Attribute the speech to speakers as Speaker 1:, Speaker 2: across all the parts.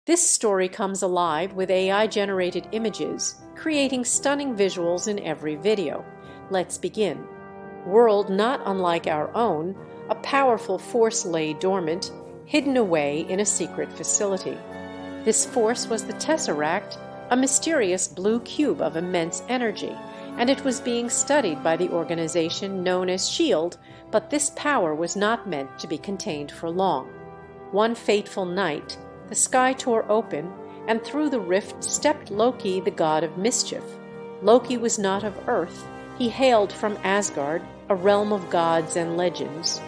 Speaker 1: This story comes alive with AI-generated images, creating stunning visuals in every video. Let's begin. World not unlike our own, a powerful force lay dormant, hidden away in a secret facility. This force was the Tesseract, a mysterious blue cube of immense energy, and it was being studied by the organization known as S.H.I.E.L.D., but this power was not meant to be contained for long. One fateful night, the sky tore open, and through the rift stepped Loki, the god of mischief. Loki was not of Earth. He hailed from Asgard, a realm of gods and legends.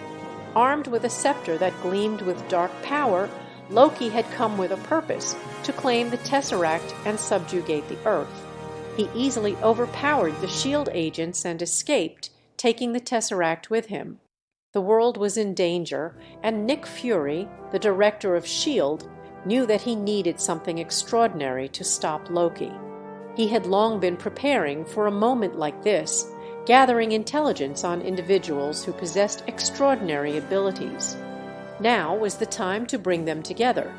Speaker 1: Armed with a scepter that gleamed with dark power, Loki had come with a purpose, to claim the Tesseract and subjugate the Earth. He easily overpowered the S.H.I.E.L.D. agents and escaped, taking the Tesseract with him. The world was in danger, and nickfury, the director of S.H.I.E.L.D., knew that he needed something extraordinary to stop Loki. He had long been preparing for a moment like this, gathering intelligence on individuals who possessed extraordinary abilities. Now was the time to bring them together.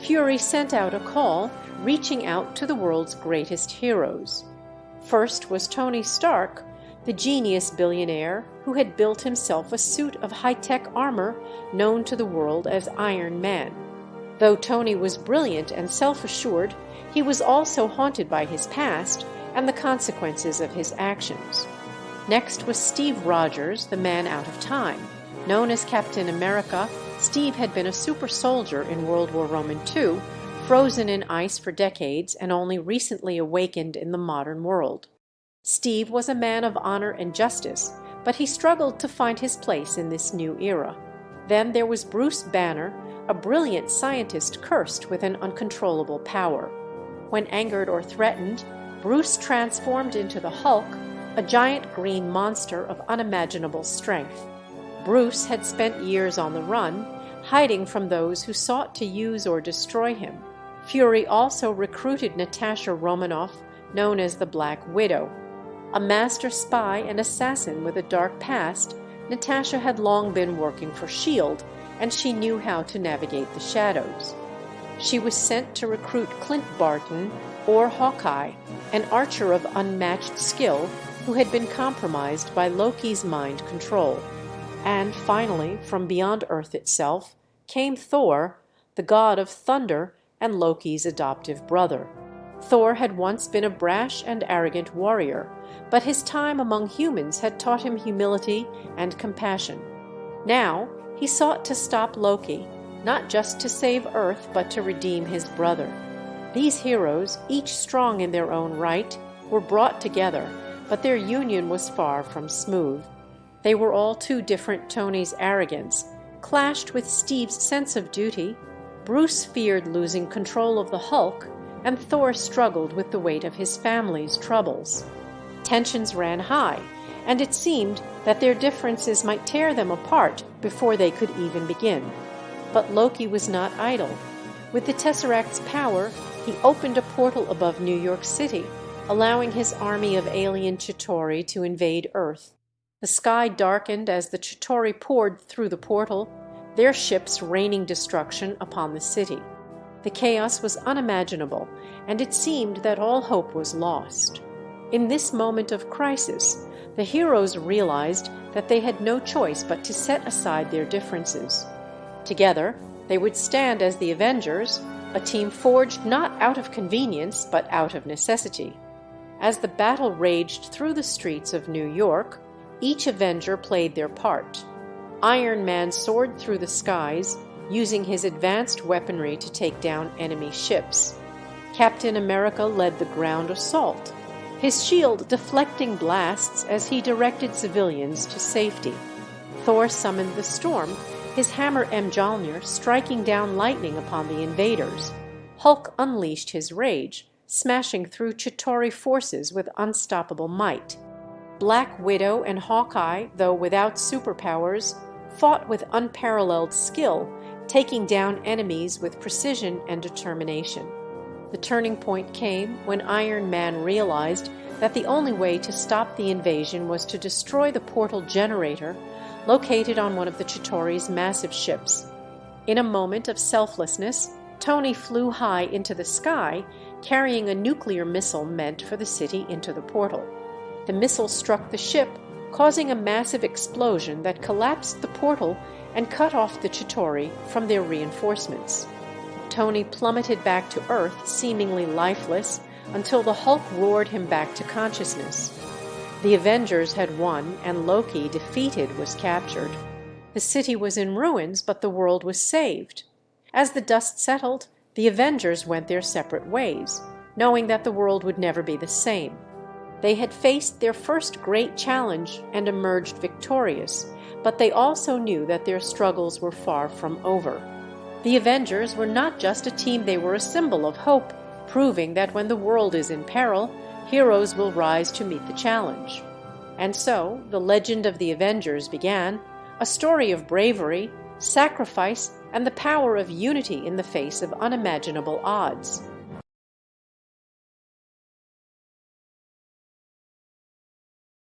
Speaker 1: Fury sent out a call, reaching out to the world's greatest heroes. First was Tony Stark, the genius billionaire who had built himself a suit of high-tech armor known to the world as Iron Man. Though Tony was brilliant and self-assured, he was also haunted by his past and the consequences of his actions. Next was Steve Rogers, the man out of time. Known as Captain America, Steve had been a super soldier in World War II, frozen in ice for decades and only recently awakened in the modern world. Steve was a man of honor and justice, but he struggled to find his place in this new era. Then there was Bruce Banner, a brilliant scientist cursed with an uncontrollable power. When angered or threatened, Bruce transformed into the Hulk, a giant green monster of unimaginable strength. Bruce had spent years on the run, hiding from those who sought to use or destroy him. Fury also recruited Natasha Romanoff, known as the Black Widow. A master spy and assassin with a dark past, Natasha had long been working for S.H.I.E.L.D., and she knew how to navigate the shadows. She was sent to recruit Clint Barton, or Hawkeye, an archer of unmatched skill who had been compromised by Loki's mind control. And finally, from beyond Earth itself, came Thor, the god of thunder and Loki's adoptive brother. Thor had once been a brash and arrogant warrior, but his time among humans had taught him humility and compassion. Now, he sought to stop Loki, not just to save Earth, but to redeem his brother. These heroes, each strong in their own right, were brought together, but their union was far from smooth. They were all too different. Tony's arrogance clashed with Steve's sense of duty, Bruce feared losing control of the Hulk, and Thor struggled with the weight of his family's troubles. Tensions ran high, and it seemed that their differences might tear them apart before they could even begin. But Loki was not idle. With the Tesseract's power, he opened a portal above New York City, allowing his army of alien Chitauri to invade Earth. The sky darkened as the Chitauri poured through the portal, their ships raining destruction upon the city. The chaos was unimaginable, and it seemed that all hope was lost. In this moment of crisis, the heroes realized that they had no choice but to set aside their differences. Together, they would stand as the Avengers, a team forged not out of convenience but out of necessity. As the battle raged through the streets of New York, each Avenger played their part. Iron Man soared through the skies, using his advanced weaponry to take down enemy ships. Captain America led the ground assault, his shield deflecting blasts as he directed civilians to safety. Thor summoned the storm, his hammer Mjolnir striking down lightning upon the invaders. Hulk unleashed his rage, smashing through Chitauri forces with unstoppable might. Black Widow and Hawkeye, though without superpowers, fought with unparalleled skill, taking down enemies with precision and determination. The turning point came when Iron Man realized that the only way to stop the invasion was to destroy the portal generator located on one of the Chitauri's massive ships. In a moment of selflessness, Tony flew high into the sky, carrying a nuclear missile meant for the city into the portal. The missile struck the ship, causing a massive explosion that collapsed the portal and cut off the Chitauri from their reinforcements. Tony plummeted back to Earth, seemingly lifeless, until the Hulk roared him back to consciousness. The Avengers had won, and Loki, defeated, was captured. The city was in ruins, but the world was saved. As the dust settled, the Avengers went their separate ways, knowing that the world would never be the same. They had faced their first great challenge and emerged victorious, but they also knew that their struggles were far from over. The Avengers were not just a team, they were a symbol of hope, proving that when the world is in peril, heroes will rise to meet the challenge. And so, the legend of the Avengers began, a story of bravery, sacrifice, and the power of unity in the face of unimaginable odds.